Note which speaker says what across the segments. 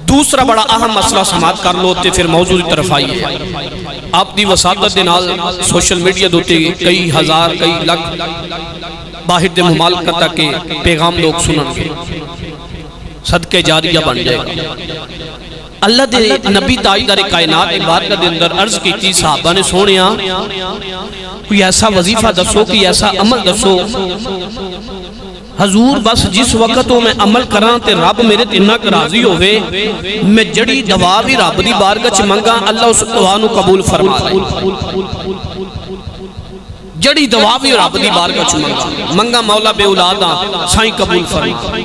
Speaker 1: دوسرا بڑا اہم مسئلہ سماعت کر لو تے پھر موضوع کی طرف آئیے. آپ دی وساطت دے نال سوشل میڈیا دوتے کئی ہزار کئی لکھ باہر دے ممالکت تک کے پیغام لوگ سنن گے, صدقے جاریہ بن جائے گا. اللہ دے نبی تاجدار کائنات بارگاہ دے اندر عرض کی تھی صحابہ نے سونیا کوئی ایسا وظیفہ دسو کوئی ایسا عمل دسو حضور بس جس وقت میں عمل کران تے رب میرے تنہ کے راضی ہوئے میں جڑی دعا بھی رب دی بارگاہ چ منگا اللہ اس دعا نو قبول فرما لے. جڑی دعا بھی رب دی بارگاہ چ منگا مولا بے اولاداں سائیں قبول فرما,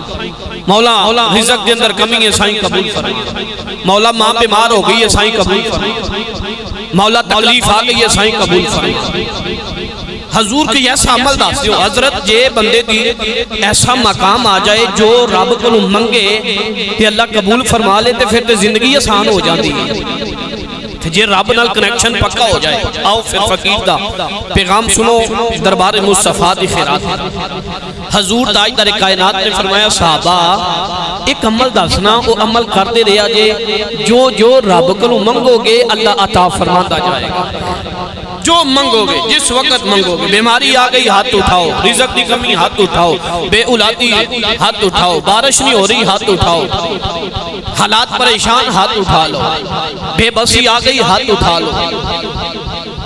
Speaker 1: مولا رزق دے اندر کمی ہے سائیں قبول فرما, مولا ماں بیمار ہو گئی ہے سائیں قبول فرما, مولا تکلیف آ گئی ہے سائیں قبول فرما. حضور کی ایسا عمل داستے ہو حضرت جے بندے دی ایسا مقام آ جائے جو رب کو منگے تے اللہ قبول فرما لے تے پھر تے زندگی آسان ہو جاندی ہے. جے رب نال کنیکشن پکا ہو جائے. آؤ پھر فقیر دا پیغام سنو دربار مصطفیٰ دی خیرات. حضور تاجدار کائنات نے فرمایا صحابہ ایک عمل دسنا وہ عمل کرتے رہا جے جو رب کو منگو گے اللہ عطا فرماتا جائے گا. جو منگو گے جس وقت منگو گے, بیماری آ گئی ہاتھ اٹھاؤ, رزق دی کمی ہاتھ اٹھاؤ, بے اولادی ہاتھ اٹھاؤ, بارش نہیں ہو رہی ہاتھ اٹھاؤ, حالات پریشان ہاتھ اٹھا لو, بے بسی آ گئی ہاتھ اٹھا لو.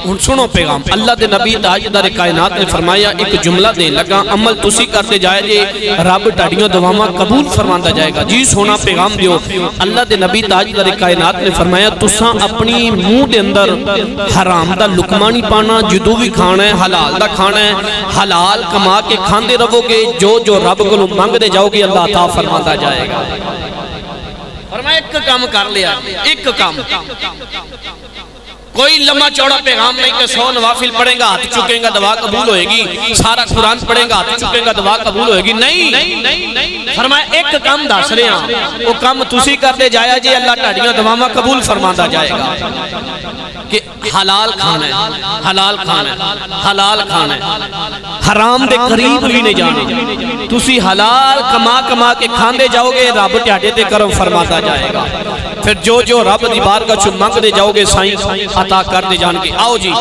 Speaker 1: ان سنو پیغام اللہ دے نبی تاجدار کائنات نے فرمایا ایک جملہ دے لگا عمل تسی کرتے جائے جے رب ٹاڑیوں دعاواں قبول فرماندہ جائے گا. جی سونا پیغام دیو. اللہ دے نبی تاجدار کائنات نے فرمایا تساں اپنی منہ دے اندر حرام دا لقمہ نہیں پانا, جدو بھی کھانا ہے حلال دا کھانا ہے, حلال کما کے کھاندے رہو گے, جو رب کو مانگ دے جاؤ گے اللہ عطا فرماندہ جائے گا. فرمایا ایک کام کر لیا, ایک کام, کوئی لمحہ چوڑا پیغام نہیں کہ 100 نوافل پڑھیں گا ہاتھ چکیں گا دعا قبول ہوئے گی, سارا قرآن پڑھیں گا ہاتھ چکیں گا دعا قبول ہوئے گی. نہیں, فرمایا ایک کام دس رہے ہیں, وہ کام تسی کر دے جایا جی اللہ ٹاڑیاں دعاواں قبول فرماندہ جائے گا. کہ حلال کھانا ہے, حلال کھانا ہے, حلال کھانا ہے, حرام دے قریب بھی نہیں جانے, تسی حلال کما کے کھاندے جاؤ گے رب ٹاڑے تے کرم فرماتا جائے گا. پھر جو رب دی بارگاہ چ منگ دے جاؤ گے سائیں عطا کر دے جان کے. آؤ جی